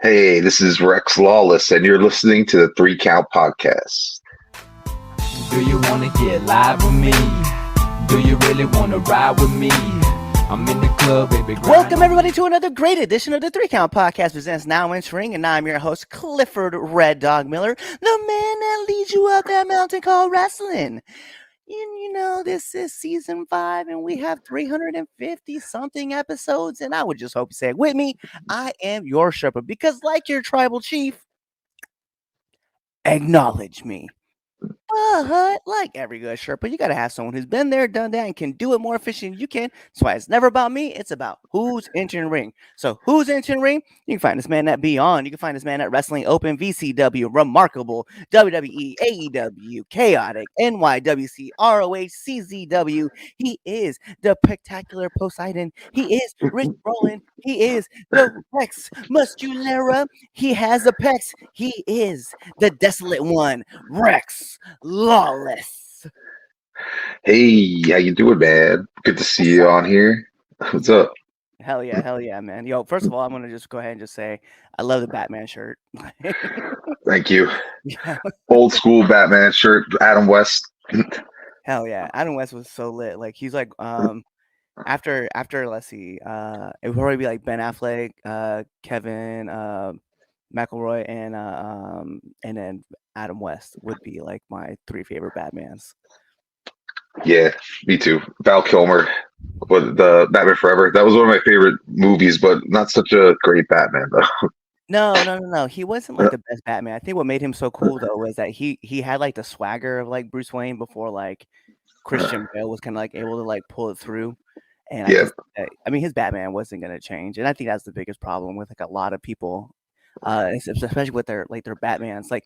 Hey, this is Rex Lawless, and you're listening to the Three Count Podcast. Do you wanna get live with me? Do you really wanna ride with me? I'm in the club, baby. Welcome everybody to another great edition of the Three Count Podcast presents Now Entering, and I'm your host, Clifford Red Dog Miller, the man that leads you up that mountain called wrestling. And this is season 5, and we have 350 something episodes, and I would just hope you say it with me. I am your Sherpa, because like your tribal chief, acknowledge me. But like every good Sherpa, you got to have someone who's been there, done that, and can do it more efficient than you can. That's why it's never about me. It's about who's entering ring. So who's entering ring? You can find this man at Beyond. You can find this man at Wrestling Open, VCW, Remarkable, WWE, AEW, Chaotic, NYWC, ROH, CZW. He is the Spectacular Poseidon. He is Rich Rollin. He is the Rex Musculera. He has the pecs. He is the Desolate One, Rex Lawless. Hey, how you doing, man? Good to see you on here. What's up? Hell yeah, man. Yo, first of all, I'm gonna just go ahead and just say I love the Batman shirt. Thank you. Yeah. Old school Batman shirt, Adam West. Hell yeah. Adam West was so lit. Like he's like after let's see, it would probably be like Ben Affleck, Kevin, McElroy, and then Adam West would be like my 3 favorite Batmans. Yeah, me too. Val Kilmer, the Batman Forever. That was one of my favorite movies, but not such a great Batman though. No. He wasn't like the best Batman. I think what made him so cool though was that he had like the swagger of like Bruce Wayne before like Christian Bale was kind of like able to like pull it through. And Yeah. I mean his Batman wasn't gonna change, and I think that's the biggest problem with like a lot of people, especially with their Batmans. Like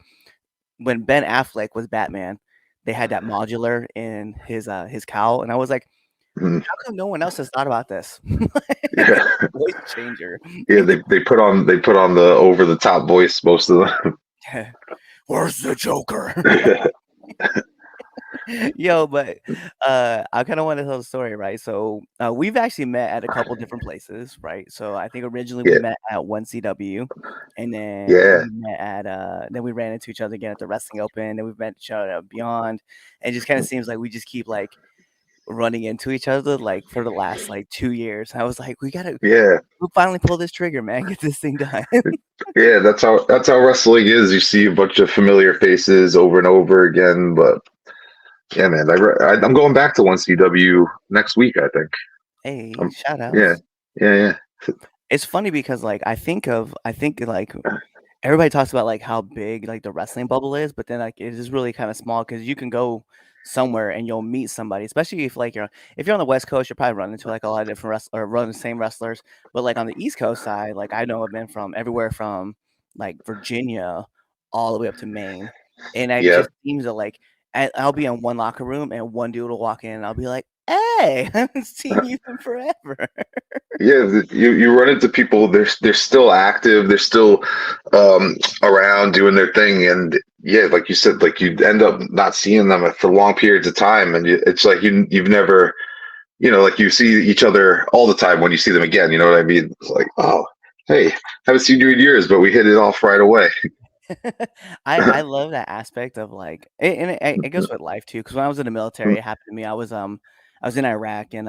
when Ben Affleck was Batman, they had that modular in his cowl, and I was like, Mhm. how come no one else has thought about this? Yeah. Voice changer. Yeah, they put on the over the top voice, most of them. Where's the Joker? Yo, but I kind of want to tell the story, right? So we've actually met at a couple different places, right? So I think originally we met at 1CW, and then we met at then we ran into each other again at the Wrestling Open, then we've met each other at Beyond, and it just kind of seems like we just keep like running into each other like for the last like 2 years. I was like, we finally pull this trigger, man, get this thing done. Yeah, that's how wrestling is. You see a bunch of familiar faces over and over again, but yeah, man, I'm going back to 1CW next week, I think. Hey, shout out. Yeah. It's funny because like I think like everybody talks about like how big like the wrestling bubble is, but then like it is really kind of small because you can go somewhere and you'll meet somebody, especially if like if you're on the West Coast, you're probably running into like a lot of different wrestlers or running the same wrestlers. But like on the East Coast side, like I know I've been from everywhere from like Virginia all the way up to Maine, and it just seems that like I'll be in one locker room and one dude will walk in and I'll be like, hey, I haven't seen you in forever. Yeah, you run into people. They're still active. They're still around doing their thing, and yeah, like you said, like you end up not seeing them for long periods of time, and it's like you've never, like you see each other all the time when you see them again. You know what I mean? It's like, oh, hey, haven't seen you in years, but we hit it off right away. I love that aspect of like, and it goes with life too. Because when I was in the military, it happened to me. I was in Iraq, and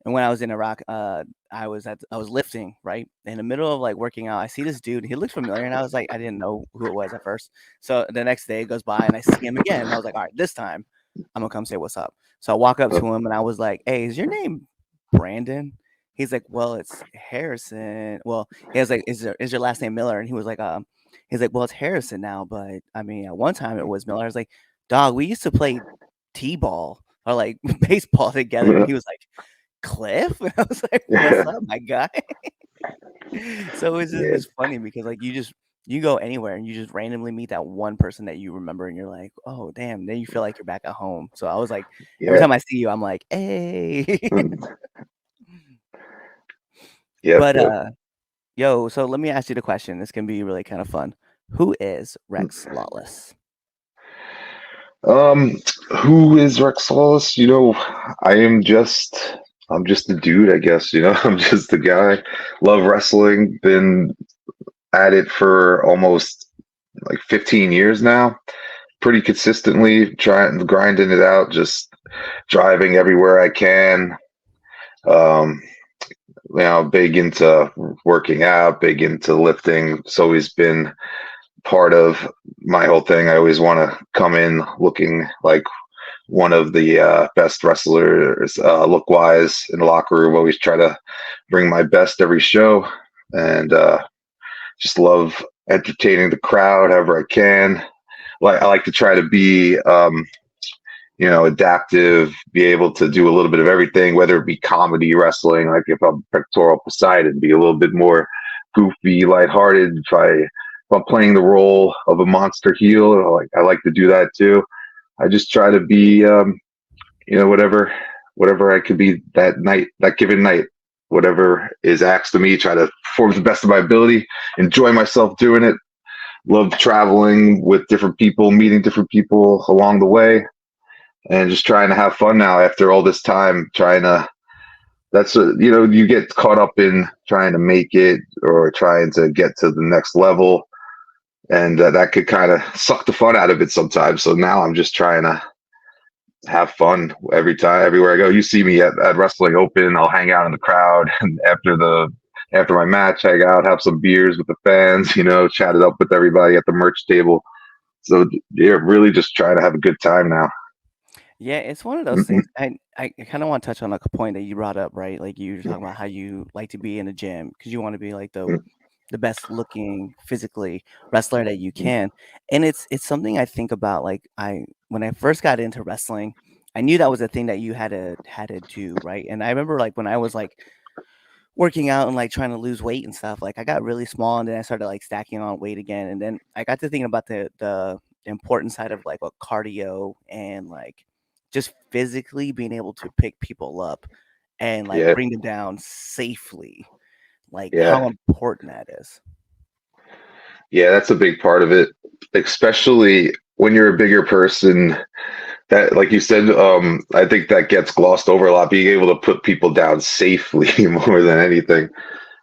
when I was in Iraq, I was lifting right in the middle of like working out. I see this dude. He looked familiar, and I was like, I didn't know who it was at first. So the next day goes by, and I see him again, and I was like, all right, this time I'm gonna come say what's up. So I walk up to him, and I was like, hey, is your name Brandon? He's like, well, it's Harrison. Well, he was like, is your last name Miller? And he was like, he's like, well, it's Harrison now, but I mean, at one time it was Miller. I was like, dog, we used to play t-ball or like baseball together. And he was like, Cliff? And I was like, what's up, my guy? So it's funny because like you go anywhere and you just randomly meet that one person that you remember and you're like, oh damn, then you feel like you're back at home. So I was like, every time I see you, I'm like, hey. But yo, so let me ask you the question. This can be really kind of fun. Who is Rex Lawless? Who is Rex Lawless? I'm just a dude, I guess. I'm just a guy. Love wrestling. Been at it for almost like 15 years now, pretty consistently trying grinding it out, just driving everywhere I can. Um, big into working out, big into lifting. It's always been part of my whole thing. I always want to come in looking like one of the best wrestlers, look wise in the locker room. Always try to bring my best every show, and just love entertaining the crowd however I can. Like I like to try to be adaptive, be able to do a little bit of everything, whether it be comedy, wrestling, like if I'm pectoral Poseidon, be a little bit more goofy, lighthearted. If I'm playing the role of a monster heel, I like to do that too. I just try to be, whatever I could be that night, that given night, whatever is asked of me, try to perform to the best of my ability, enjoy myself doing it. Love traveling with different people, meeting different people along the way, and just trying to have fun now after all this time. You get caught up in trying to make it or trying to get to the next level, and that could kind of suck the fun out of it sometimes. So now I'm just trying to have fun everywhere I go. You see me at Wrestling Open, I'll hang out in the crowd, and after my match, hang out, have some beers with the fans, chat it up with everybody at the merch table. So yeah, really just trying to have a good time now. Yeah, it's one of those things. I kind of want to touch on a point that you brought up, right? Like you were talking about how you like to be in the gym because you want to be like the best looking physically wrestler that you can. And it's something I think about. Like when I first got into wrestling, I knew that was a thing that you had to do, right? And I remember like when I was like working out and like trying to lose weight and stuff, like I got really small and then I started like stacking on weight again. And then I got to thinking about the important side of like what cardio and like just physically being able to pick people up and like Yeah, bring them down safely, like yeah, how important that is. yeah. That's a big part of it, especially when you're a bigger person. That, like you said, I think that gets glossed over a lot. Being able to put people down safely more than anything,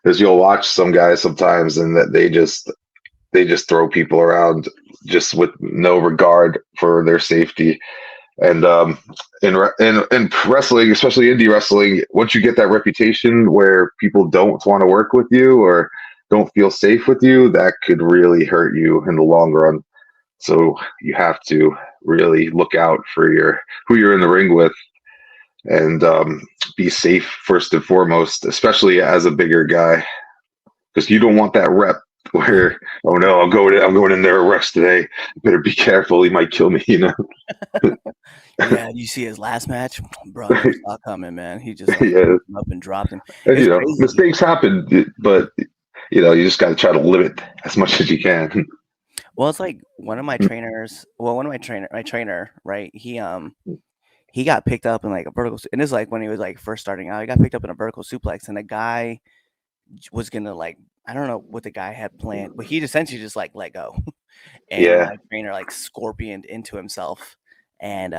because you'll watch some guys sometimes, and that they just throw people around just with no regard for their safety. And in wrestling, especially indie wrestling, once you get that reputation where people don't want to work with you or don't feel safe with you, that could really hurt you in the long run. So you have to really look out for who you're in the ring with, and be safe first and foremost, especially as a bigger guy, because you don't want that rep where, oh no, I'm going in there a rush today. Better be careful. He might kill me. Yeah, you see his last match, bro. Never saw it coming, man. He just like Yeah, picked him up and dropped him. and It's crazy. mistakes happen, but you just got to try to limit as much as you can. Well, it's like one of my trainers. Well, my trainer, right? He got picked up in like a and this is like when he was like first starting out. He got picked up in a vertical suplex, and the guy was gonna like I don't know what the guy had planned, but he essentially just like let go, and Yeah, my trainer like scorpioned into himself, and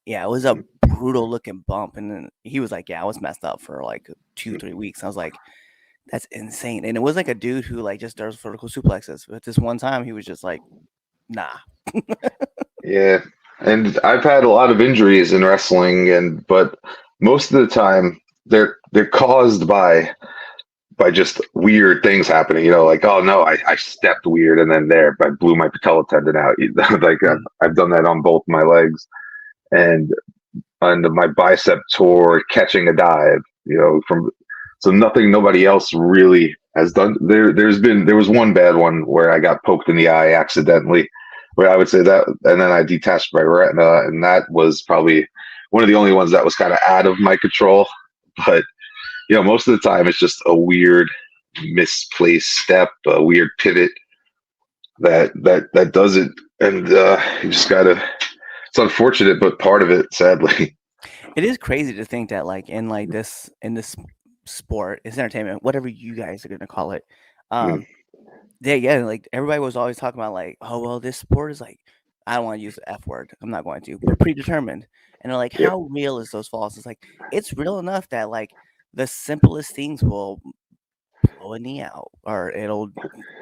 yeah, it was a brutal looking bump, and then he was like, yeah, I was messed up for like 2-3 weeks. I was like, that's insane, and it was like a dude who like just does vertical suplexes, but this one time he was just like, nah. yeah. And I've had a lot of injuries in wrestling, but most of the time they're caused by just weird things happening. Like, oh no, I stepped weird, and then I blew my patella tendon out. Like I've done that on both my legs, and my bicep tore catching a dive. From so nothing nobody else really has done. There was one bad one where I got poked in the eye accidentally, where I would say that, and then I detached my retina, and that was probably one of the only ones that was kind of out of my control. But most of the time it's just a weird misplaced step, a weird pivot that does it, and you just gotta. It's unfortunate, but part of it, sadly. It is crazy to think that like in this sport, it's entertainment, whatever you guys are gonna call it. Mm, Um, yeah, like everybody was always talking about like, oh well, this sport is like, I don't want to use the F word. I'm not going to, but predetermined. And they're like, yep. how real is those falls? It's like it's real enough that like the simplest things will blow a knee out, or it'll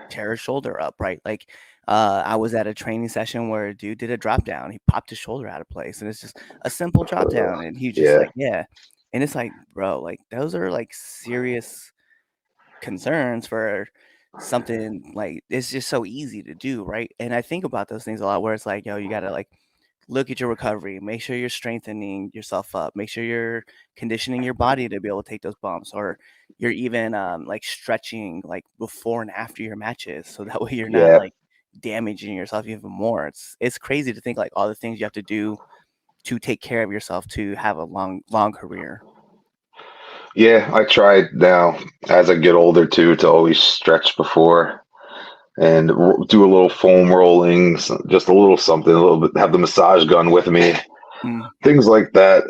tear his shoulder up, right? Like, I was at a training session where a dude did a drop down. He popped his shoulder out of place, and it's just a simple drop down, and he just Yeah, like, yeah. And it's like, bro, like those are like serious concerns for something like it's just so easy to do, right? And I think about those things a lot where it's like, yo, you gotta like look at your recovery, make sure you're strengthening yourself up, make sure you're conditioning your body to be able to take those bumps, or you're even like stretching like before and after your matches, so that way you're not yeah, like damaging yourself even more. It's crazy to think like all the things you have to do to take care of yourself to have a long career. yeah. I tried now as I get older too to always stretch before and do a little foam rolling, just a little something, a little bit. Have the massage gun with me, Mm, things like that.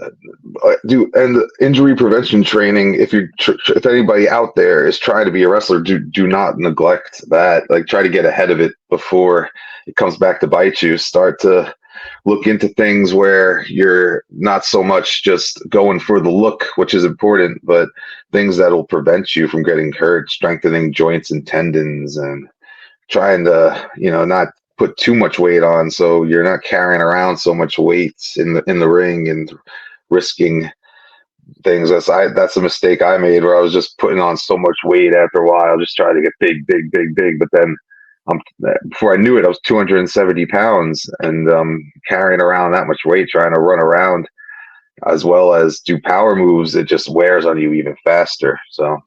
Do and injury prevention training. If anybody out there is trying to be a wrestler, do not neglect that. Like try to get ahead of it before it comes back to bite you. Start to look into things where you're not so much just going for the look, which is important, but things that will prevent you from getting hurt, strengthening joints and tendons, and trying to not put too much weight on so you're not carrying around so much weight in the ring and risking things. That's a mistake I made where I was just putting on so much weight after a while, just trying to get big, big, big, big. But then um, before I knew it, I was 270 pounds and carrying around that much weight, trying to run around as well as do power moves. It just wears on you even faster. So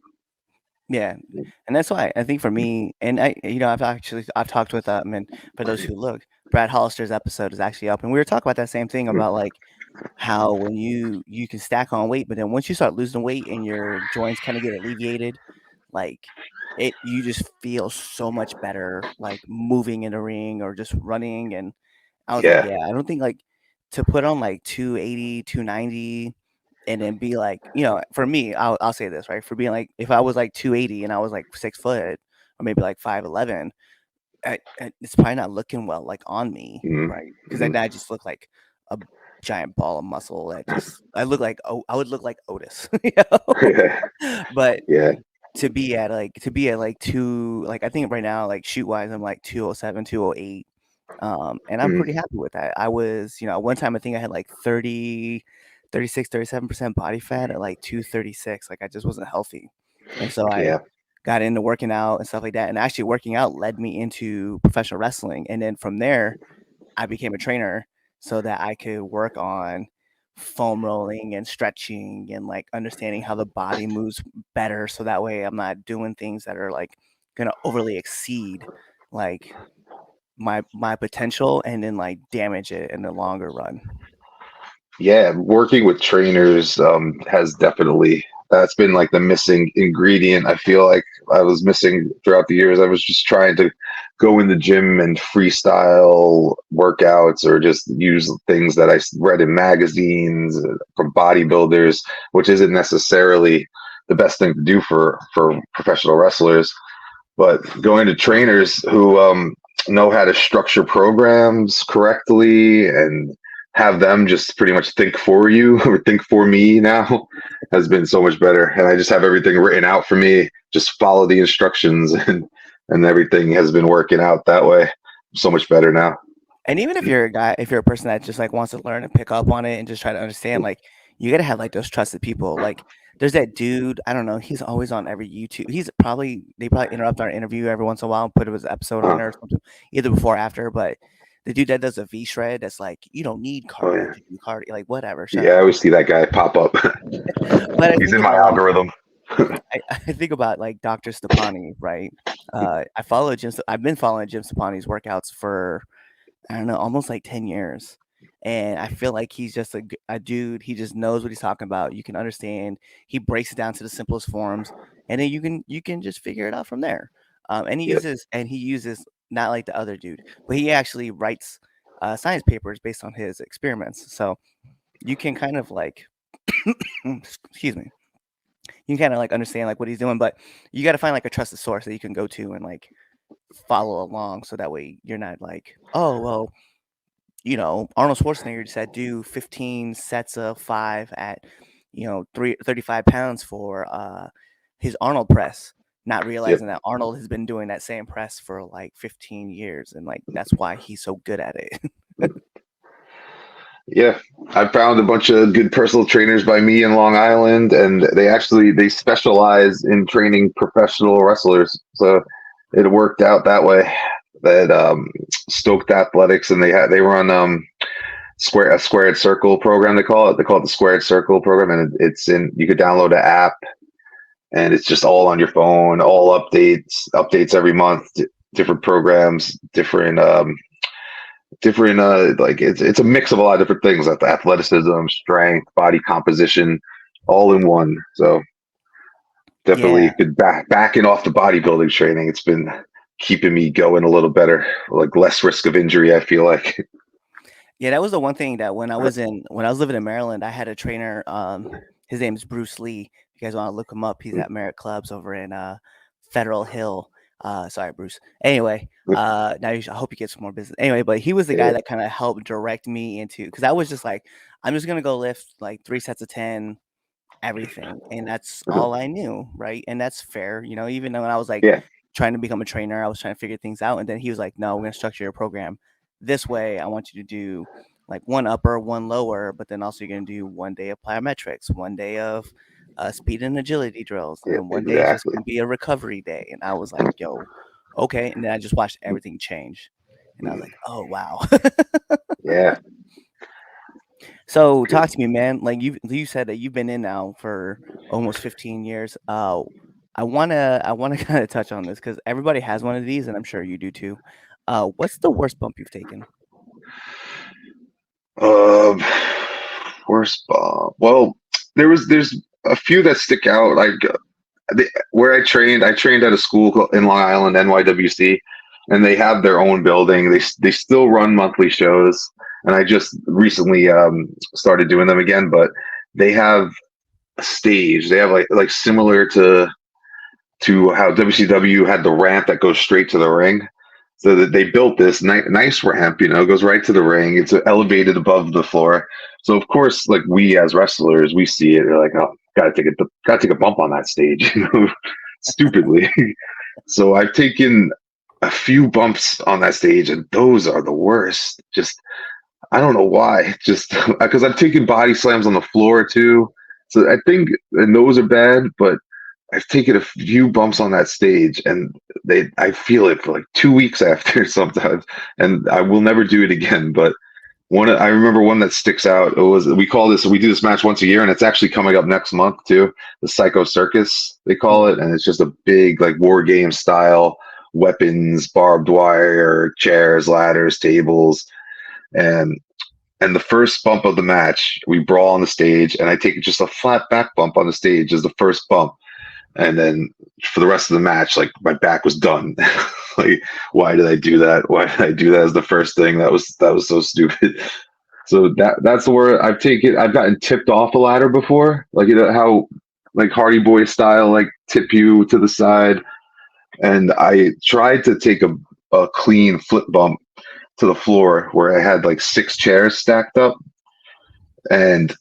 yeah, and that's why I think for me, and I've talked with and for those who look, Brad Hollister's episode is actually up, and we were talking about that same thing about like how when you can stack on weight, but then once you start losing weight and your joints kind of get alleviated, like you just feel so much better, like moving in a ring or just running. And I was like, yeah, yeah, I don't think like to put on like 280, 290, and then be like, for me, I'll say this, right? For being like, if I was like 280 and I was like 6 foot or maybe like 5'11", it's probably not looking well like on me, mm-hmm, right? Because mm-hmm. I just look like a giant ball of muscle that just I look like, oh, I would look like Otis, you know. yeah, But yeah, to be at like two, like I think right now, like shoot wise, I'm like 207, 208. And I'm mm-hmm, pretty happy with that. I was, one time I think I had like 37% body fat at like 236. Like I just wasn't healthy. And so I yeah, got into working out and stuff like that. And actually working out led me into professional wrestling. And then from there, I became a trainer so that I could work on foam rolling and stretching and like understanding how the body moves better. So that way I'm not doing things that are like gonna overly exceed like my potential and then like damage it in the longer run. yeah. Working with trainers has definitely that's been like the missing ingredient. I feel like I was missing throughout the years. I was just trying to go in the gym and freestyle workouts or just use things that I read in magazines from bodybuilders, which isn't necessarily the best thing to do for professional wrestlers. But going to trainers who know how to structure programs correctly and have them just pretty much think for you or think for me now has been so much better. And I just have everything written out for me, just follow the instructions and everything has been working out that way. So much better now. And even if you're a guy, if you're a person that just like wants to learn and pick up on it and just try to understand, like you gotta have like those trusted people. Like there's that dude, I don't know, he's always on every YouTube. They probably interrupt our interview every once in a while and put his episode on Uh, there or something, either before or after. But the dude that does a V shred, that's like, you don't need oh cardio yeah. to do cardio. Like whatever, shut Yeah, I up. always see that guy pop up. But I He's think in my about like algorithm. I think about like Dr. Stepani, right? I've been following Jim Stepani's workouts for I don't know, almost like 10 years. And I feel like he's just a dude. He just knows what he's talking about. You can understand. He breaks it down to the simplest forms, and then you can just figure it out from there. Yep. And he uses not like the other dude, but he actually writes science papers based on his experiments. So you can kind of like, excuse me, you can kind of like understand like what he's doing, but you got to find like a trusted source that you can go to and like follow along, so that way you're not like, oh well, Arnold Schwarzenegger said do 15 sets of 5 at, 35 pounds for his Arnold press. not Yep. realizing that Arnold has been doing that same press for like 15 years, and like that's why he's so good at it. Yeah, I found a bunch of good personal trainers by me in Long Island, and they specialize in training professional wrestlers. So it worked out that way. That Stoked Athletics, and they run a squared circle program. They call it the squared circle program, and it's in. You could download an app, and it's just all on your phone, all updates every month, different programs, different like it's a mix of a lot of different things, like athleticism, strength, body composition, all in one. So definitely Yeah. good backing off the bodybuilding training. It's been keeping me going a little better, like less risk of injury, I feel like. Yeah, that was the one thing that when I was living in Maryland, I had a trainer. His name is Bruce Lee. If you guys want to look him up, he's at Merritt Clubs over in Federal Hill. Sorry, Bruce. Anyway, I hope you get some more business. Anyway, but he was the guy that kind of helped direct me into, because I was just like, I'm just gonna go lift like 3 sets of 10, everything, and that's all I knew, right? And that's fair, even though when I was like Yeah. trying to become a trainer, I was trying to figure things out, and then he was like, no, we're gonna structure your program this way. I want you to do like one upper, one lower, but then also you're gonna do 1 day of plyometrics, 1 day of speed and agility drills, and Yeah, then 1 day is just exactly. gonna be a recovery day. And I was like, yo, okay. And then I just watched everything change, and I was like, oh wow. Yeah. So talk to me, man. Like you said that you've been in now for almost 15 years. I wanna kind of touch on this because everybody has one of these, and I'm sure you do too. What's the worst bump you've taken? Um, Worst bomb. Well, there's a few that stick out. Like where I trained at a school in Long Island, NYWC, and they have their own building. They still run monthly shows, and I just recently started doing them again. But they have a stage. They have like similar to how WCW had the ramp that goes straight to the ring. So that they built this nice ramp, goes right to the ring. It's elevated above the floor. So of course, like we as wrestlers, we see it. We're like, oh, gotta take a bump on that stage, stupidly. So I've taken a few bumps on that stage, and those are the worst. Just I don't know why. Just because I've taken body slams on the floor too. So I think, and those are bad, but I've taken a few bumps on that stage, and I feel it for like 2 weeks after sometimes, and I will never do it again. But I remember one that sticks out. We do this match once a year, and it's actually coming up next month too. The Psycho Circus, they call it, and it's just a big like war game style weapons, barbed wire, chairs, ladders, tables, and the first bump of the match, we brawl on the stage, and I take just a flat back bump on the stage as the first bump. And then for the rest of the match, like my back was done. Like, why did I do that? Why did I do that as the first thing? That was so stupid. So that's where I've gotten tipped off a ladder before, like how like Hardy Boy style, like tip you to the side. And I tried to take a clean flip bump to the floor where I had like 6 chairs stacked up, and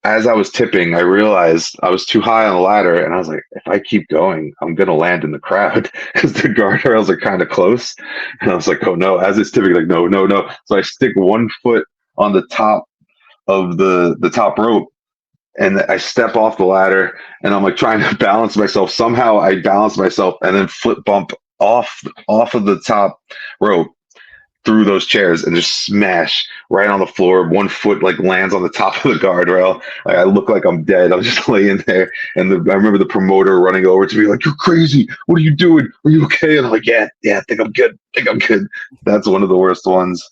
as I was tipping, I realized I was too high on the ladder, and I was like, if I keep going, I'm gonna land in the crowd because the guardrails are kind of close. And I was like, oh no! As it's tipping, like no, no, no. So I stick one foot on the top of the top rope, and I step off the ladder, and I'm like trying to balance myself. Somehow I balance myself, and then flip bump off of the top rope through those chairs and just smash right on the floor. One foot like lands on the top of the guardrail. Like, I look like I'm dead. I'm just laying there. And I remember the promoter running over to me like, "You're crazy. What are you doing? Are you okay?" And I'm like, yeah, I think I'm good. That's one of the worst ones.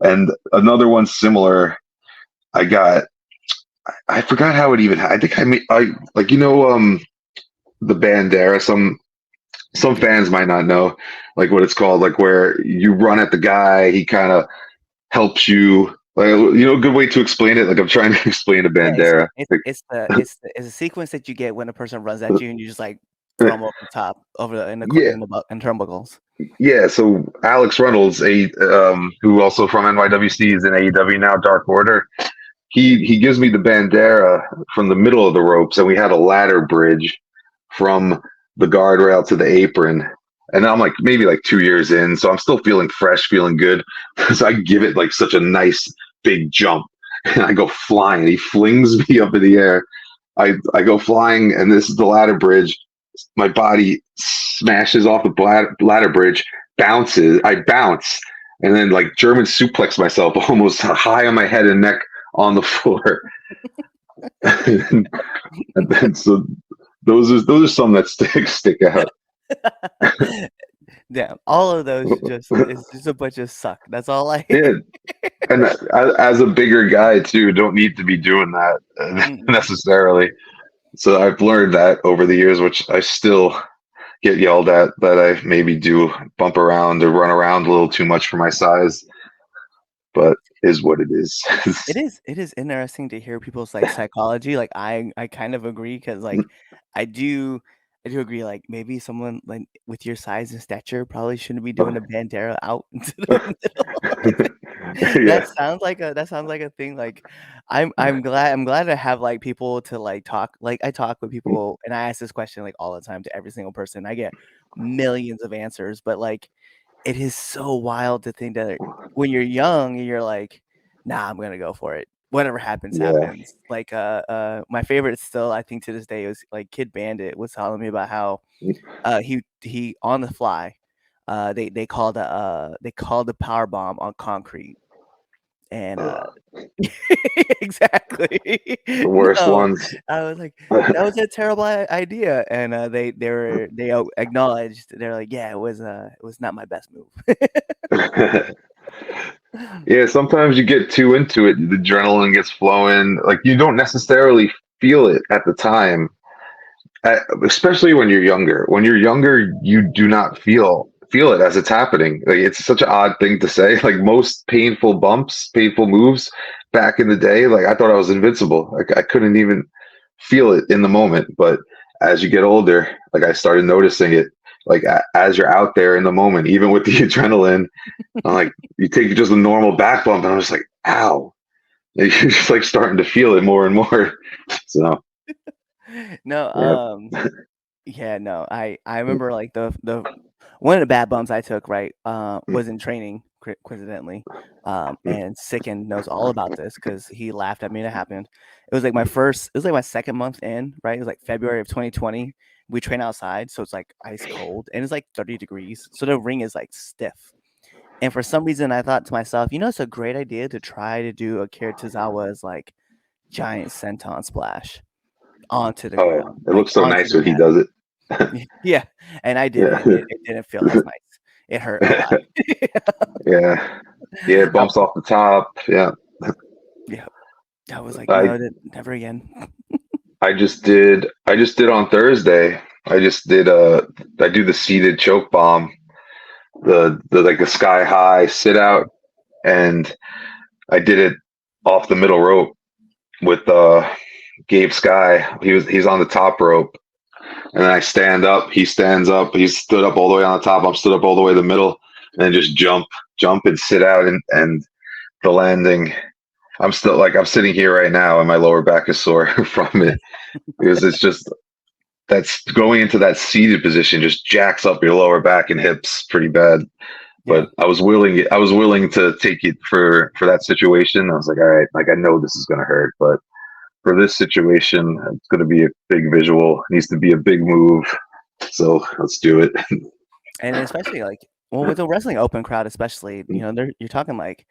And another one similar, I forgot how it even, I think I like, the Bandera, some fans might not know like what it's called, like where you run at the guy, he kind of helps you, like, a good way to explain it, like I'm trying to explain a Yeah, Bandera. it's a sequence that you get when a person runs at you, and you just like throw them over the top, in the Yeah, in turnbuckles. yeah. So Alex Reynolds, who also from NYWC is in AEW now, Dark Order. He gives me the Bandera from the middle of the ropes, and we had a ladder bridge from the guardrail to the apron. And I'm like maybe like 2 years in, so I'm still feeling fresh, feeling good. So I give it like such a nice big jump, and I go flying. He flings me up in the air. I go flying, and this is the ladder bridge. My body smashes off the ladder bridge, bounces. I bounce, and then like German suplex myself almost high on my head and neck on the floor. and then so those are some that stick out. Damn, all of those just it's just a bunch of suck. That's all I. Yeah, and as a bigger guy too, don't need to be doing that necessarily. So I've learned that over the years, which I still get yelled at that I maybe do bump around or run around a little too much for my size, but is what it is. It is interesting to hear people's like psychology. Like I kind of agree because like I do I do agree. Like maybe someone like with your size and stature probably shouldn't be doing a bandera out into the middle. Yeah. That sounds like a thing. Like I'm glad to have like people to like talk. Like I talk with people and I ask this question like all the time to every single person. I get millions of answers, but like it is so wild to think that when you're young you're like, nah, I'm gonna go for it. Whatever happens, Yeah. happens. Like my favorite still I think to this day was like Kid Bandit was telling me about how he on the fly they called a power bomb on concrete and exactly. The worst No, ones. I was like, that was a terrible idea, and they acknowledged. They're like, yeah, it was not my best move. Yeah, sometimes you get too into it, the adrenaline gets flowing. Like you don't necessarily feel it at the time, especially when you're younger. When you're younger, you do not feel it as it's happening. Like it's such an odd thing to say. Like most painful bumps, painful moves back in the day, like I thought I was invincible. Like I couldn't even feel it in the moment. But as you get older, like I started noticing it. Like as you're out there in the moment, even with the adrenaline, I'm like you take just a normal back bump, and I'm just like, ow. Like, you're just like starting to feel it more and more. So No, yeah. yeah, no. I remember like the one of the bad bumps I took, right, was in training, coincidentally. And Sicken knows all about this because he laughed at me and it happened. It was like my second month in, right? It was like February of 2020. We train outside, so it's like ice cold and it's like 30 degrees. So the ring is like stiff. And for some reason I thought to myself, it's a great idea to try to do a Kiritazawa's like giant senton splash onto the Oh, ground, it like looks so onto nice the when he mat. does it. Yeah, and I did it, Yeah. and it didn't feel as nice. It hurt a lot. Yeah. Yeah, it I bumps off the top. Yeah. Yeah, I was like, I "No, never again." I just did on Thursday. I do the seated choke bomb, the like the sky high sit out, and I did it off the middle rope with Gabe Sky. He's on the top rope, and then I stand up. He stands up. He's stood up all the way on the top. I'm stood up all the way to the middle, and then just jump and sit out, and the landing. I'm still like I'm sitting here right now, and my lower back is sore from it because it's just that's going into that seated position just jacks up your lower back and hips pretty bad. Yeah, But I was willing to take it for that situation. I was like, all right, like I know this is gonna hurt, but for this situation, it's gonna be a big visual. It needs to be a big move. So let's do it. and especially like, well, with the wrestling open crowd, especially, you're talking like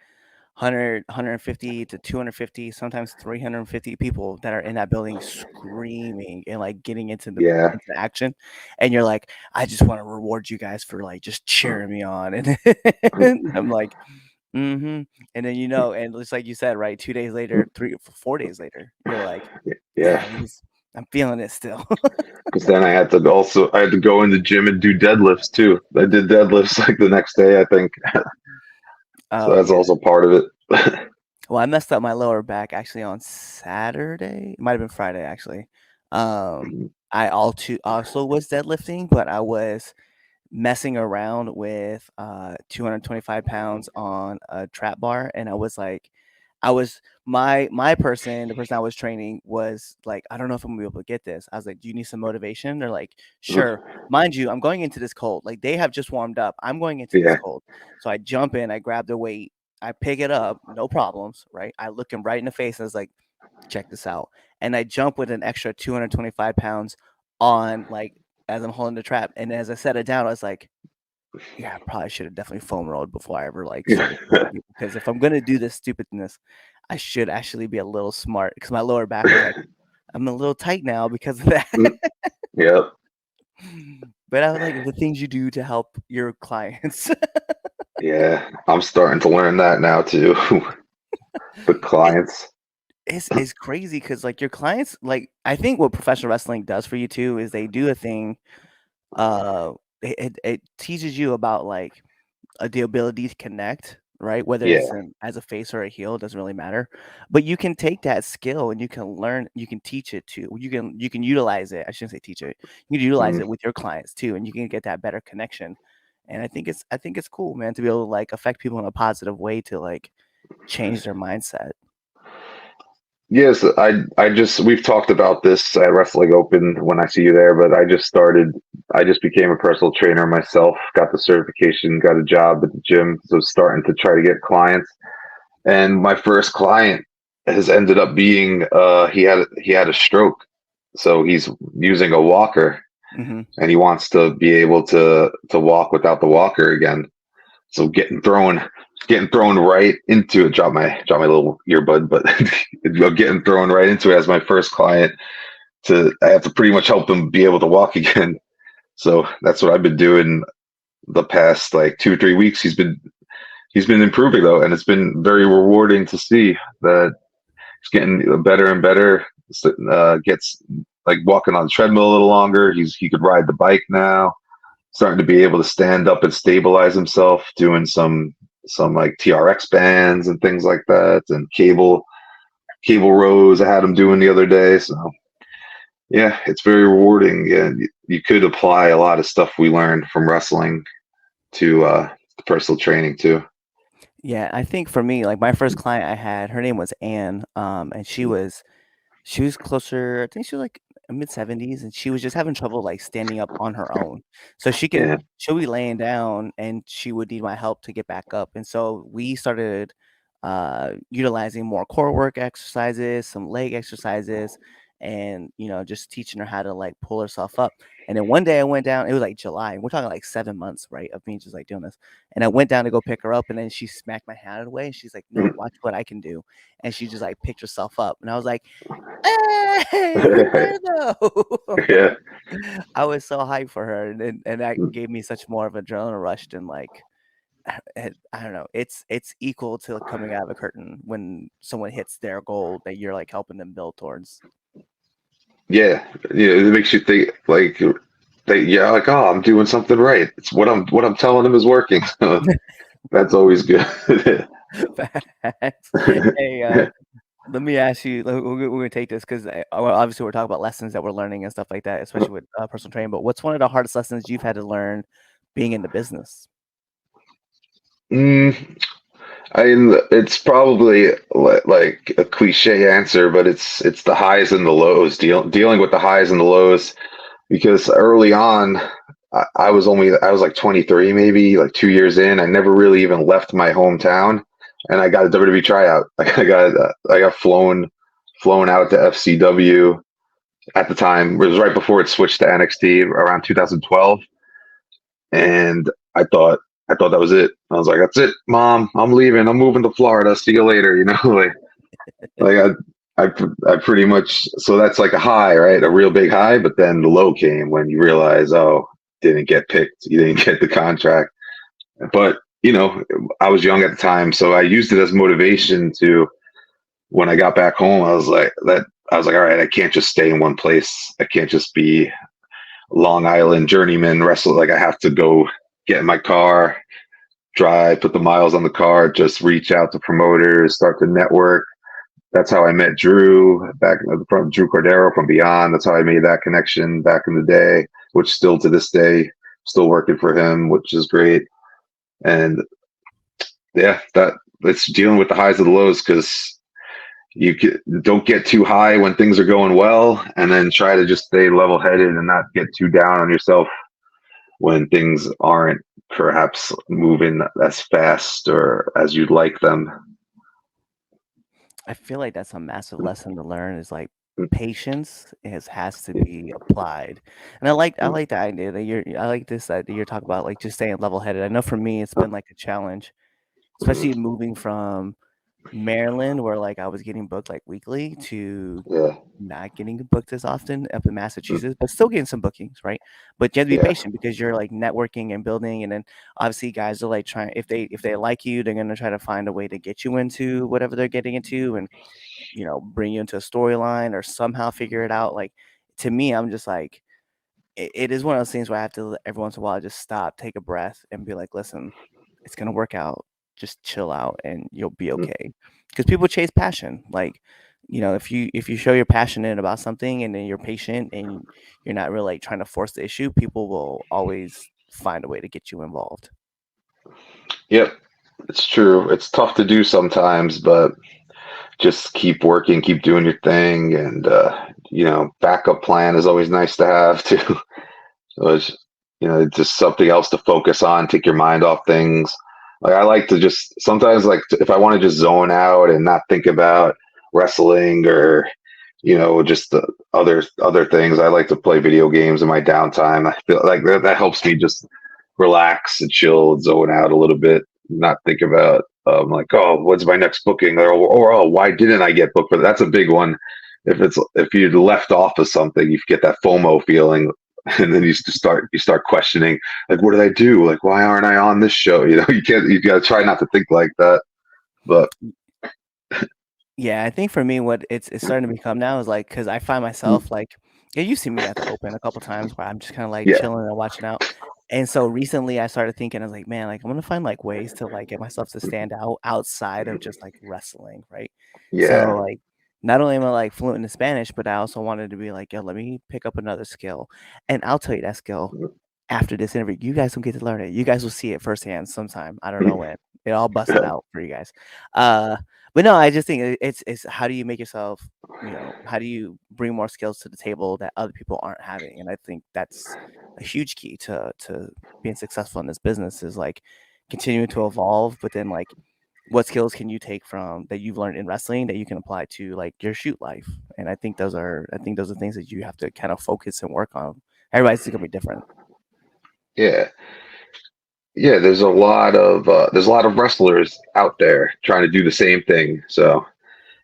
150 to 250, sometimes 350 people that are in that building screaming and like getting Yeah. into action, and you're like, I just want to reward you guys for like just cheering me on, and I'm like, mm-hmm. And then and it's like you said, right? 2 days later, 4 days later, you're like, Yeah. man, I'm feeling it still. Because then I had to go in the gym and do deadlifts too. I did deadlifts like the next day, I think. So Oh that's yeah. also part of it. Well, I messed up my lower back actually on Saturday. It might have been Friday actually. I also was deadlifting, but I was messing around with 225 pounds on a trap bar, and I was like, I was my person, the person I was training was like, I don't know if I'm gonna be able to get this. I was like, do you need some motivation? They're like, sure. Mind you, I'm going into this cold. Like they have just warmed up. I'm going into this Yeah. cold. So I jump in, I grab the weight, I pick it up, no problems, right? I look him right in the face and I was like, check this out. And I jump with an extra 225 pounds on like as I'm holding the trap. And as I set it down, I was like, yeah, I probably should have definitely foam rolled before I ever like started training people, because if I'm gonna do this stupidness, I should actually be a little smart, because my lower back was like, I'm a little tight now because of that. Yep. But I was like, the things you do to help your clients. Yeah. I'm starting to learn that now too. The it, clients. it's crazy because like your clients, like I think what professional wrestling does for you too is they do a thing. Uh, it teaches you about like the ability to connect, right? Whether it's Yeah. as a face or a heel, it doesn't really matter. But you can take that skill and you can learn, you can teach it too. You can utilize it. I shouldn't say teach it. You can utilize Mhm. it with your clients too, and you can get that better connection. And I think it's cool, man, to be able to like affect people in a positive way to like change their mindset. Yes, I just we've talked about this at Wrestling Open when I see you there, but I just became a personal trainer myself, got the certification, got a job at the gym, so starting to try to get clients. And my first client has ended up being he had a stroke. So he's using a walker Hmm. and he wants to be able to walk without the walker again. So getting thrown right into it. Drop my little earbud, but getting thrown right into it as my first client. I have to pretty much help him be able to walk again. So that's what I've been doing the past like 2 or 3 weeks. He's been improving though, and it's been very rewarding to see that he's getting better and better. Gets like walking on the treadmill a little longer. He could ride the bike now, starting to be able to stand up and stabilize himself, doing some like TRX bands and things like that, and cable rows I had him doing the other day. So yeah, it's very rewarding. Yeah, you could apply a lot of stuff we learned from wrestling to personal training too. Yeah, I think for me, like my first client I had, her name was Anne, and she was closer, I think she was like mid-70s, and she was just having trouble like standing up on her own. So Yeah. she'll be laying down and she would need my help to get back up. And so we started utilizing more core work exercises, some leg exercises, and just teaching her how to like pull herself up. And then one day I went down, it was like July. We're talking like 7 months, right? Of me just like doing this. And I went down to go pick her up, and then she smacked my hand away and she's like, no, watch what I can do. And she just like picked herself up. And I was like, hey, you there though? Yeah. I was so hyped for her, and that gave me such more of adrenaline rush than like I don't know. It's equal to coming out of a curtain when someone hits their goal that you're like helping them build towards. Yeah. Yeah. It makes you think like yeah, like, oh, I'm doing something right. It's what I'm telling them is working. That's always good. Facts. Hey, let me ask you. We're gonna take this because obviously we're talking about lessons that we're learning and stuff like that, especially with personal training. But what's one of the hardest lessons you've had to learn being in the business? Mm, it's probably like a cliche answer, but it's the highs and the lows, dealing with the highs and the lows. Because early on, I was like 23, maybe like 2 years in. I never really even left my hometown, and I got a WWE tryout. I got flown out to FCW at the time. It was right before it switched to NXT around 2012, and I thought that was it. I was like, "That's it, Mom. I'm leaving. I'm moving to Florida. See you later." Like I pretty much. So that's like a high, right? A real big high. But then the low came when you realize, oh, didn't get picked. You didn't get the contract. But I was young at the time, so I used it as motivation to when I got back home. I was like that. I was like, all right, I can't just stay in one place. I can't just be Long Island journeyman wrestler. Like I have to go get in my car, drive, put the miles on the car, just reach out to promoters, start to network. That's how I met Drew back from Drew Cordero from Beyond. That's how I made that connection back in the day, which still to this day, still working for him, which is great. And yeah, it's dealing with the highs and the lows, because don't get too high when things are going well, and then try to just stay level headed and not get too down on yourself when things aren't perhaps moving as fast or as you'd like them. I feel like that's a massive lesson to learn is like patience has to be applied. And I like the idea that I like this that you're talking about like just staying level headed. I know for me it's been like a challenge, especially moving from Maryland where like I was getting booked like weekly to Yeah. not getting booked as often up in Massachusetts, but still getting some bookings, right? But you have to be Yeah. patient because you're like networking and building, and then obviously guys are like trying if they like you, they're gonna try to find a way to get you into whatever they're getting into, and bring you into a storyline or somehow figure it out. Like to me, I'm just like it is one of those things where I have to every once in a while just stop, take a breath, and be like, listen, it's gonna work out. Just chill out, and you'll be okay. Because people chase passion. Like, if you show you're passionate about something, and then you're patient, and you're not really like trying to force the issue, people will always find a way to get you involved. Yep. It's true. It's tough to do sometimes, but just keep working, keep doing your thing, and backup plan is always nice to have too. So it's just something else to focus on, take your mind off things. Like I like to just sometimes like if I want to just zone out and not think about wrestling or just the other things, I like to play video games in my downtime. I feel like that helps me just relax and chill and zone out a little bit, not think about like, oh, what's my next booking, or oh, why didn't I get booked for that? That's a big one. If you're left off of something, you get that FOMO feeling, and then you start questioning, like, what did I do? Like, why aren't I on this show? You got to try not to think like that. But Yeah, I think for me, what it's starting to become now is like because I find myself like, yeah, you've seen me at the open a couple times where I'm just kind of like yeah, chilling and watching out. And so recently I started thinking, I was like, man, like I'm gonna find like ways to like get myself to stand out outside of just like wrestling, right? So yeah, like not only am I like fluent in Spanish, but I also wanted to be like, yo, let me pick up another skill. And I'll tell you that skill after this interview. You guys don't get to learn it. You guys will see it firsthand sometime. I don't know when. It all busted out for you guys. Uh but no, I just think it's how do you make yourself, how do you bring more skills to the table that other people aren't having? And I think that's a huge key to being successful in this business is like continuing to evolve, but then like what skills can you take from that you've learned in wrestling that you can apply to like your shoot life? And I think those are things that you have to kind of focus and work on. Everybody's gonna be different. yeah, yeah. There's a lot of wrestlers out there trying to do the same thing. So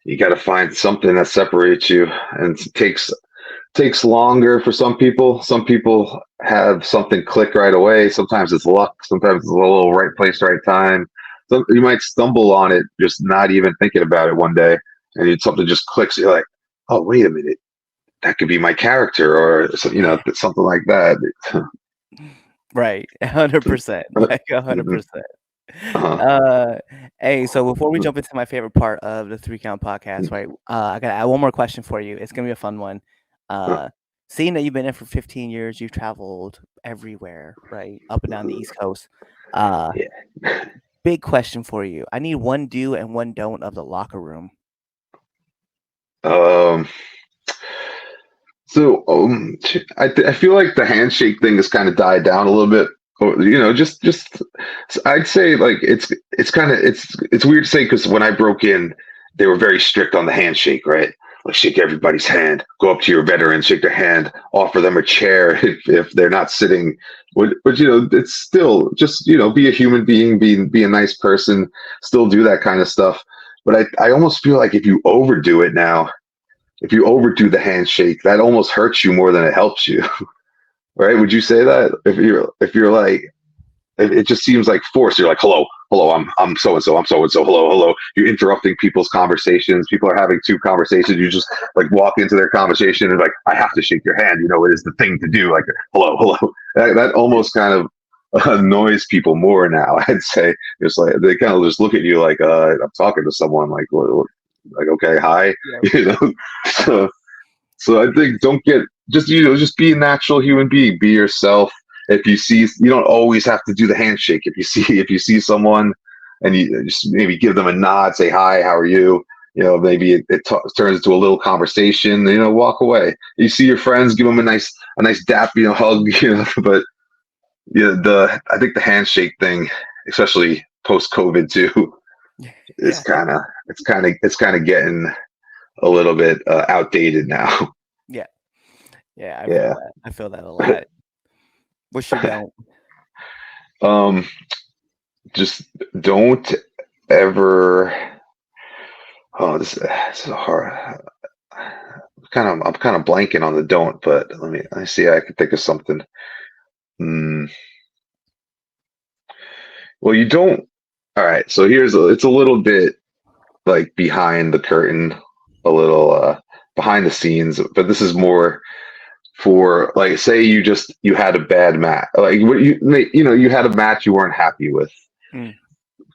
you got to find something that separates you, and it takes longer for some people. Some people have something click right away. Sometimes it's luck. Sometimes it's a little right place, right time. So you might stumble on it, just not even thinking about it one day, and something just clicks. You're like, oh, wait a minute, that could be my character, or something like that. Right, 100%, like 100%. Uh-huh. Uh, hey, so before we jump into my favorite part of the Three Count podcast, right? I gotta add one more question for you. It's gonna be a fun one. Uh, Seeing that you've been in for 15 years, you've traveled everywhere, right, up and down the East Coast. Uh, Yeah. Big question for you. I need one do and one don't of the locker room. Um, so I feel like the handshake thing has kind of died down a little bit. Just I'd say like it's kind of it's weird to say because when I broke in, they were very strict on the handshake, right? Like shake everybody's hand, go up to your veteran, shake their hand, offer them a chair if they're not sitting. But it's still just be a human being, be a nice person, still do that kind of stuff. But I almost feel like if you overdo the handshake, that almost hurts you more than it helps you, right? Would you say that if you're like, it just seems like force. You're like, hello, I'm so and so, I'm so and so, hello. You're interrupting people's conversations. People are having two conversations. You just like walk into their conversation and like, I have to shake your hand. It is the thing to do. Like, hello. That almost kind of annoys people more now. I'd say it's like they kind of just look at you like I'm talking to someone. Like, like okay, hi, Yeah. you know. So, so I think don't get just be a natural human being. Be yourself. If you don't always have to do the handshake. If you see someone and you just maybe give them a nod, say hi, how are you? Maybe it turns into a little conversation. Walk away. You see your friends, give them a nice dap, hug. But I think the handshake thing, especially post COVID too, is Yeah. kind of getting a little bit outdated now. Yeah. Yeah. I feel Yeah. that. I feel that a lot. What's your don't? Um, just don't ever. Oh, this is hard. I'm kind of blanking on the don't, but let me see. I can think of something. Hmm. Well, you don't. All right. So it's a little bit like behind the curtain, a little behind the scenes, but this is more for like, say you had a bad match, like you had a match you weren't happy with. Mm.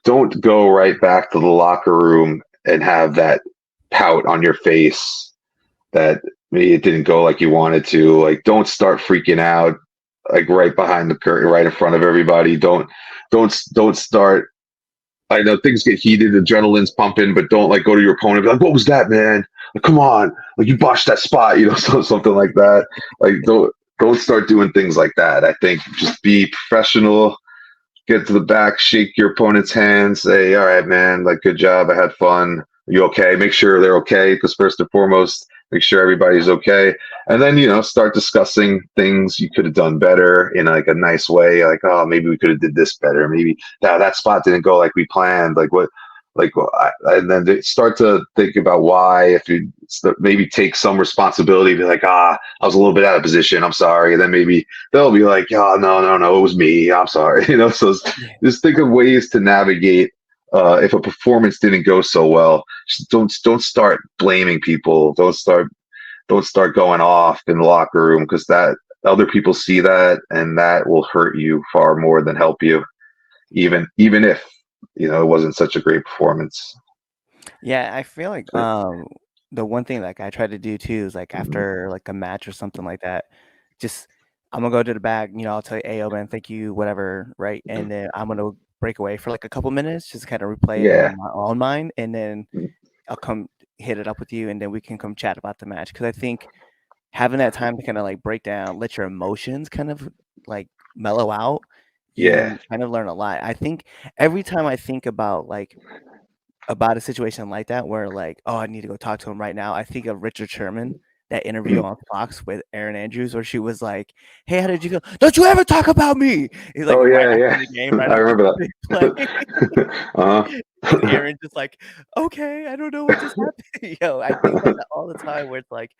Don't go right back to the locker room and have that pout on your face that maybe it didn't go like you wanted to. Like, don't start freaking out like right behind the curtain, right in front of everybody. Don't start. I know things get heated, adrenaline's pumping, but don't like go to your opponent and be like, "What was that, man? Like, come on, like you botched that spot," something like that. Like, don't start doing things like that. I think just be professional, get to the back, shake your opponent's hand, say, "All right, man, like good job, I had fun. Are you okay?" Make sure they're okay, because first and foremost, make sure everybody's okay. And then, start discussing things you could have done better in like a nice way. Like, oh, maybe we could have did this better. Maybe that spot didn't go like we planned. Like what, and then they start to think about why. If you maybe take some responsibility, be like, I was a little bit out of position. I'm sorry. And then maybe they'll be like, oh, no, it was me. I'm sorry. So Yeah. just think of ways to navigate. If a performance didn't go so well, just don't start blaming people. Don't start going off in the locker room, because that other people see that, and that will hurt you far more than help you. Even if it wasn't such a great performance. Yeah, I feel like So, the one thing like I try to do too is like mhm. after like a match or something like that, just I'm gonna go to the back, I'll tell you, hey, yo, man, thank you, whatever, right? And then I'm gonna break away for like a couple minutes, just kind of replay it Yeah. in my own mind, and then Mhm. I'll come hit it up with you, and then we can come chat about the match. Because I think having that time to kind of like break down, let your emotions kind of like mellow out, Yeah. you kind of learn a lot. I think every time I think about a situation like that where like, oh, I need to go talk to him right now, I think of Richard Sherman, that interview Mhm. on Fox with Erin Andrews where she was like, "Hey, how did you feel? Don't you ever talk about me." He's like Oh right yeah, after yeah. the game, right I after the remember big play. that. And Uh-huh. Aaron just like, "Okay, I don't know what just happened." Yo, I think about that all the time where it's like,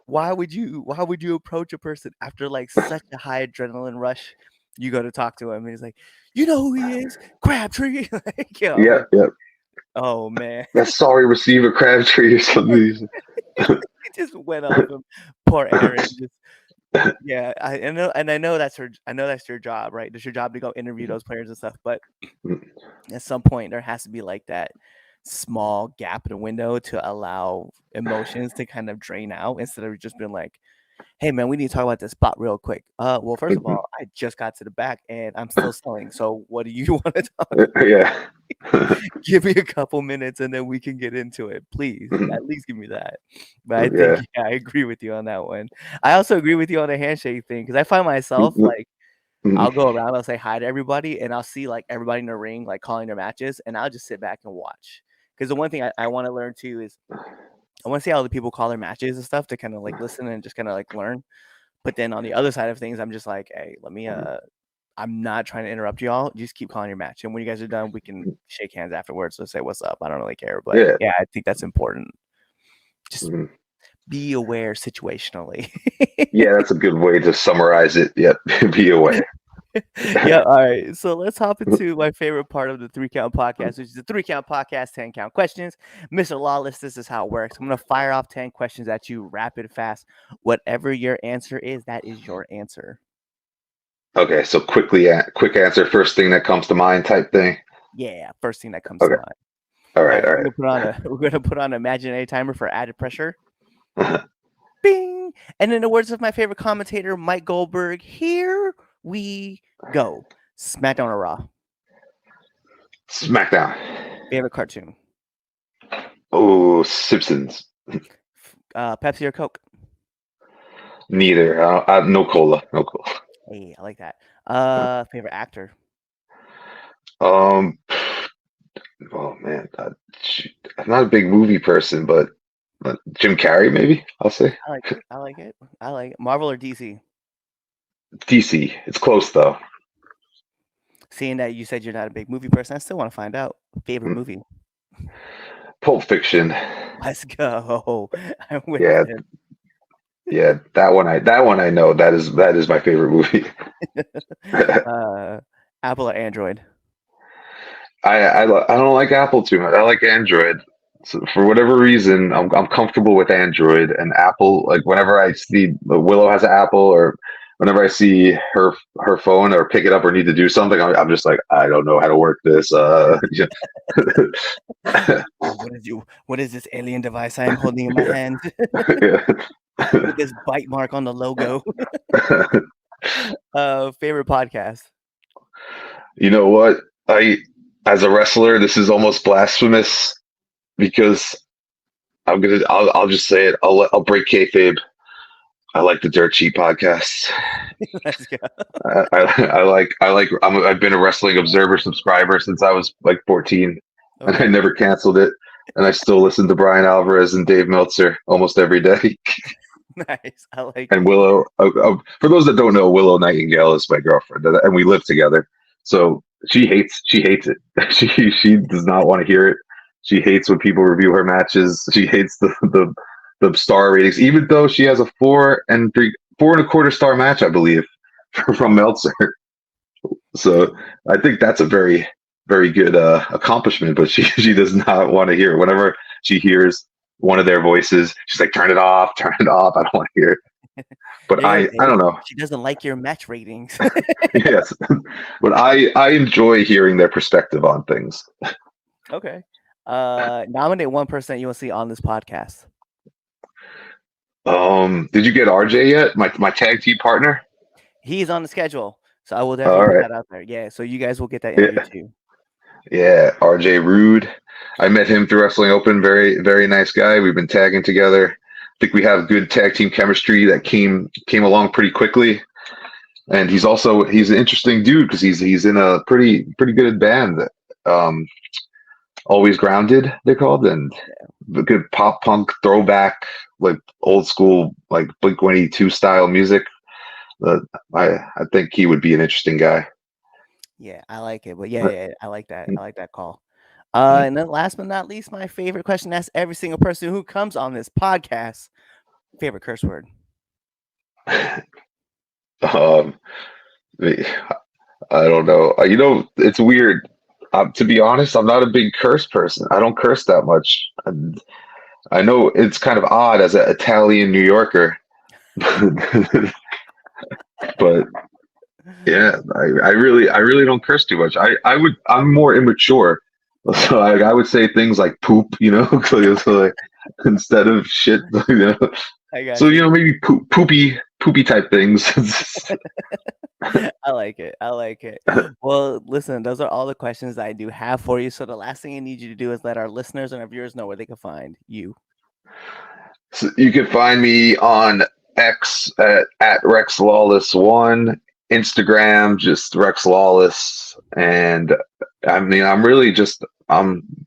why would you approach a person after like such a high adrenaline rush? You go to talk to him and he's like, "You know who he is? Crabtree." Like, Yeah, yo, yeah. oh man. That sorry receiver Crabtree or something. It just went off him. Poor Aaron. Just yeah, I know, and I know that's your job, right? It's your job to go interview those players and stuff. But at some point, there has to be like that small gap in the window to allow emotions to kind of drain out instead of just being like, "Hey, man, we need to talk about this spot real quick." Well, first of all, I just got to the back and I'm still selling. So, what do you want to talk Yeah. give me a couple minutes and then we can get into it, please. At least give me that. But I think, Yeah. yeah, I agree with you on that one. I also agree with you on the handshake thing because I find myself like I'll go around, I'll say hi to everybody, and I'll see like everybody in the ring like calling their matches, and I'll just sit back and watch. Because the one thing I want to learn too is I want to see how the people call their matches and stuff to kind of like listen and just kind of like learn. But then on the other side of things, I'm just like, hey, let me I'm not trying to interrupt y'all. Just keep calling your match. And when you guys are done, we can shake hands afterwards. So say what's up. I don't really care. But Yeah. yeah, I think that's important. Just Mhm. be aware situationally. Yeah, that's a good way to summarize it. Yep. Be aware. Yeah. All right. So let's hop into my favorite part of the 3 Count podcast, which is the 3 Count podcast, 10 count questions. Mr. Lawless, this is how it works. I'm going to fire off 10 questions at you rapid, fast. Whatever your answer is, that is your answer. Okay, so quick answer, first thing that comes to mind type thing. Yeah. First thing that comes to Okay. mind. All All right, right. all We're gonna put on an imaginary timer for added pressure. right. Bing. And in the words of my favorite commentator, Mike Goldberg, here we go. SmackDown or Raw? SmackDown. Favorite cartoon? Oh, Simpsons. Pepsi or Coke? Neither. No cola. No cola. Hey, I like that. Favorite actor? Um. Oh man, shoot. I'm not a big movie person, but Jim Carrey, maybe I'll say I like it. I like it. I like it. Marvel or DC? DC. It's close though. Seeing that you said you're not a big movie person, I still want to find out. Favorite Mm, movie? Pulp Fiction. Let's go. I'm with Yeah, it. yeah. That one I know. That is my favorite movie. uh, Apple or Android? I don't like Apple too much. I like Android. So for whatever reason, I'm comfortable with Android and Apple. Like whenever I see Willow has an Apple, or whenever I see her phone or pick it up or need to do something, I'm just like, I don't know how to work this. What is this alien device I am holding in my hand Yeah. with this bite mark on the logo? Favorite podcast? You know what? As a wrestler, this is almost blasphemous because I'll just say it. I'll break kayfabe. I like the Dirt Sheet podcast. Let's go. I've been a wrestling observer subscriber since I was like 14, and I Okay. never canceled it. And I still listen to Brian Alvarez and Dave Meltzer almost every day. Nice. I like And it. Willow, for those that don't know, Willow Nightingale is my girlfriend, and we live together. So she hates it. She does not want to hear it. She hates when people review her matches. She hates the star ratings, even though she has a 4.25 star match, I believe, from Meltzer. So I think that's a very, very good accomplishment. But she does not want to hear it. Whenever she hears one of their voices, she's like, "Turn it off, turn it off. I don't want to hear it." But There you go, I Dave. don't know. She doesn't like your match ratings. Yes, but I enjoy hearing their perspective on things. Okay. Nominate one person that you want to see on this podcast. Did you get RJ yet? My tag team partner. He's on the schedule, so I will definitely All put right. that out there. Yeah, so you guys will get that Yeah, interview too. yeah. RJ Rude. I met him through Wrestling Open. Very, very nice guy. We've been tagging together. I think we have good tag team chemistry that came along pretty quickly. And he's an interesting dude because he's in a pretty good band. Um, Always Grounded, they're called, and the good pop punk throwback, like old school, like Blink-182 style music. Uh, I think he would be an interesting guy. Yeah, I like it. But yeah, I like that. I like that call. Mm. And then last but not least, my favorite question asked every single person who comes on this podcast. Favorite curse word? Um, I don't know. It's weird. To be honest, I'm not a big curse person. I don't curse that much. I know it's kind of odd as an Italian New Yorker, but yeah, I really don't curse too much. I'm more immature, so I would say things like poop, so like, instead of shit, I got So you. maybe poopy type things. I like it. I like it. Well, listen, those are all the questions I do have for you. So the last thing I need you to do is let our listeners and our viewers know where they can find you. So you can find me on X at Rex Lawless one, Instagram just Rex Lawless, and I mean I'm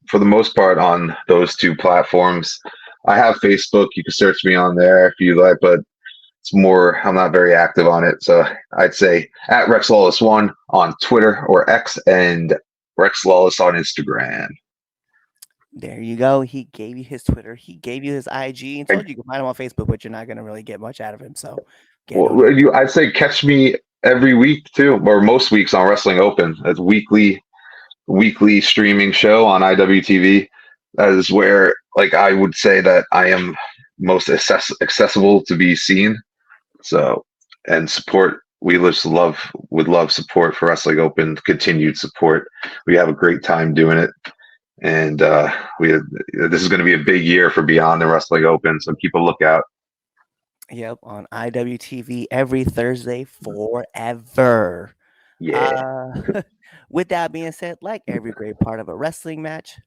for the most part on those two platforms. I have Facebook. You can search me on there if you like, but I'm not very active on it. So I'd say at Rex Lawless one on Twitter or X, and Rex Lawless on Instagram. There you go. He gave you his Twitter. He gave you his IG and told you can find him on Facebook, but you're not going to really get much out of him. So get on Well, it. I'd say catch me every week too, or most weeks on Wrestling Open. It's weekly streaming show on IWTV. That is where, like, I would say that I am most accessible to be seen. So, and support. We just would love support for Wrestling Open. Continued support. We have a great time doing it, and this is going to be a big year for Beyond the Wrestling Open. So keep a lookout. Yep, on IWTV every Thursday forever. Yeah. With that being said, like every great part of a wrestling match,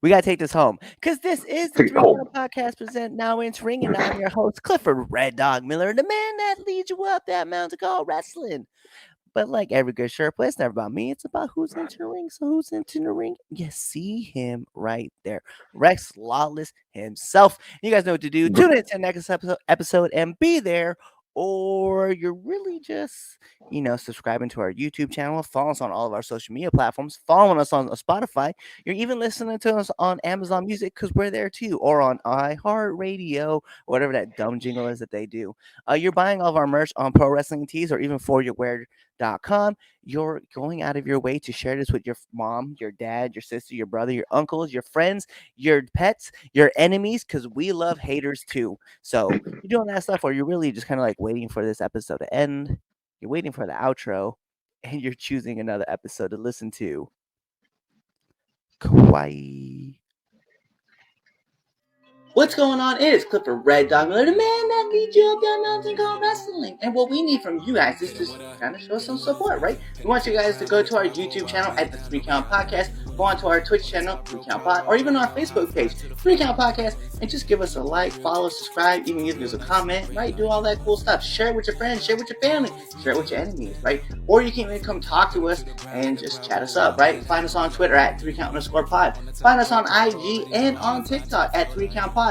we gotta take this home because this is the Take it Three home. Count Podcast present Now Entering, and I'm your host Clifford Red Dog Miller, the man that leads you up that mountain called wrestling. But like every good shirt play, it's never about me. It's about who's entering. So who's entering the ring? You see him right there. Rex Lawless himself. You guys know what to do. Tune in to the next episode and be there. Or you're really just, subscribing to our YouTube channel. Follow us on all of our social media platforms. Following us on Spotify. You're even listening to us on Amazon Music because we're there too. Or on iHeartRadio, whatever that dumb jingle is that they do. You're buying all of our merch on Pro Wrestling Tees or even for your wear.com. You're going out of your way to share this with your mom, your dad, your sister, your brother, your uncles, your friends, your pets, your enemies, because we love haters too. So you're doing that stuff, or you're really just kind of like waiting for this episode to end. You're waiting for the outro, and you're choosing another episode to listen to. Kawaii. What's going on? It is Clifford Red Dog Miller, the man that leads you up that mountain called wrestling. And what we need from you guys is to kind of show some support, right? We want you guys to go to our YouTube channel at the 3 Count Podcast, go on to our Twitch channel, 3 Count Pod, or even our Facebook page, 3 Count Podcast, and just give us a like, follow, subscribe, even give us a comment, right? Do all that cool stuff. Share it with your friends, share it with your family, share it with your enemies, right? Or you can even come talk to us and just chat us up, right? Find us on Twitter at 3count_pod. Find us on IG and on TikTok at 3 Count Pod.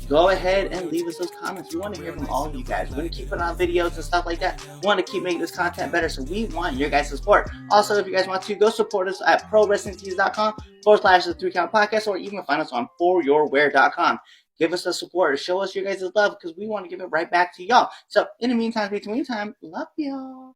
Go ahead and leave us those comments. We want to hear from all of you guys. We're going to keep putting on videos and stuff like that. We want to keep making this content better, so we want your guys' support. Also, if you guys want to, go support us at prowrestlingtees.com/the 3 Count Podcast, or even find us on foryourwear.com. Give us the support. Show us your guys' love because we want to give it right back to y'all. So, in the meantime, between time, love y'all.